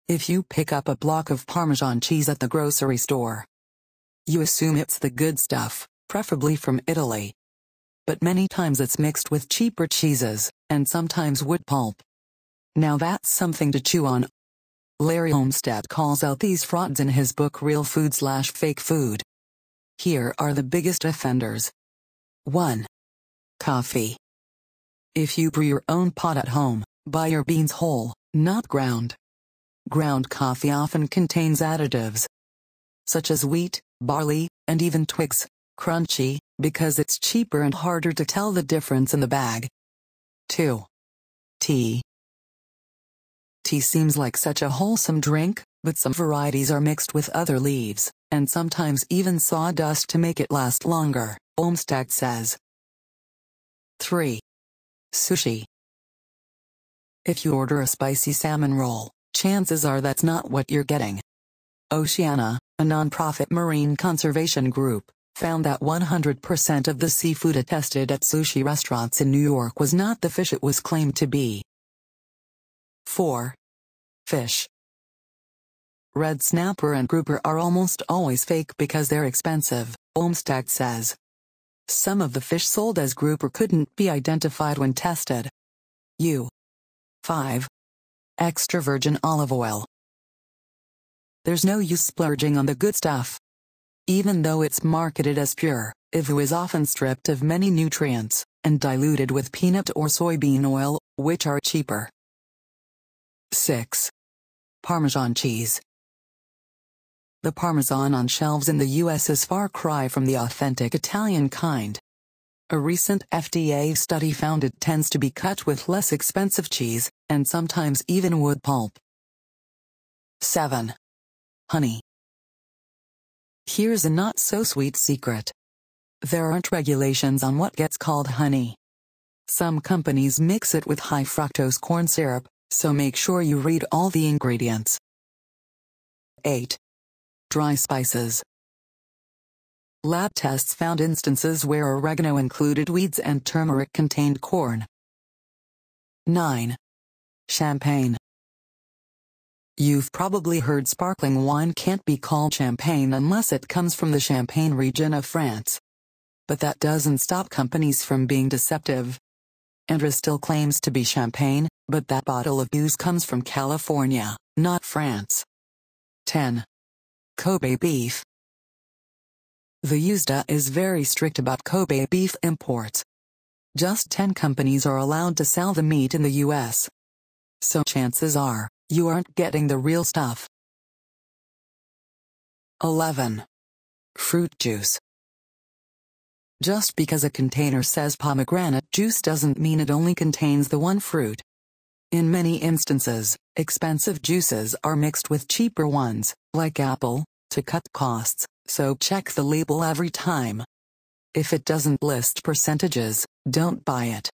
If you pick up a block of Parmesan cheese at the grocery store, you assume it's the good stuff, preferably from Italy. But many times it's mixed with cheaper cheeses, and sometimes wood pulp. Now that's something to chew on. Larry Olmsted calls out these frauds in his book Real Food/Fake Food. Here are the biggest offenders. 1. Coffee. If you brew your own pot at home, buy your beans whole, not ground. Ground coffee often contains additives, such as wheat, barley, and even twigs, crunchy, because it's cheaper and harder to tell the difference in the bag. 2. Tea. Tea seems like such a wholesome drink, but some varieties are mixed with other leaves, and sometimes even sawdust to make it last longer, Olmsted says. 3. Sushi. If you order a spicy salmon roll, chances are that's not what you're getting. Oceana, a non-profit marine conservation group, found that 100% of the seafood tested at sushi restaurants in New York was not the fish it was claimed to be. 4. Fish. Red snapper and grouper are almost always fake because they're expensive, Olmsted says. Some of the fish sold as grouper couldn't be identified when tested. 5. Extra virgin olive oil. There's no use splurging on the good stuff. Even though it's marketed as pure, EVU is often stripped of many nutrients, and diluted with peanut or soybean oil, which are cheaper. 6. Parmesan cheese. The Parmesan on shelves in the U.S. is far cry from the authentic Italian kind. A recent FDA study found it tends to be cut with less expensive cheese, and sometimes even wood pulp. 7. Honey. Here's a not-so-sweet secret. There aren't regulations on what gets called honey. Some companies mix it with high-fructose corn syrup, so make sure you read all the ingredients. 8. Dry spices. Lab tests found instances where oregano included weeds and turmeric contained corn. 9. Champagne. You've probably heard sparkling wine can't be called champagne unless it comes from the Champagne region of France. But that doesn't stop companies from being deceptive. Andra still claims to be champagne, but that bottle of booze comes from California, not France. 10. Kobe beef. The USDA is very strict about Kobe beef imports. Just 10 companies are allowed to sell the meat in the U.S. So chances are, you aren't getting the real stuff. 11. Fruit juice. Just because a container says pomegranate juice doesn't mean it only contains the one fruit. In many instances, expensive juices are mixed with cheaper ones, like apple, to cut costs, so check the label every time. If it doesn't list percentages, don't buy it.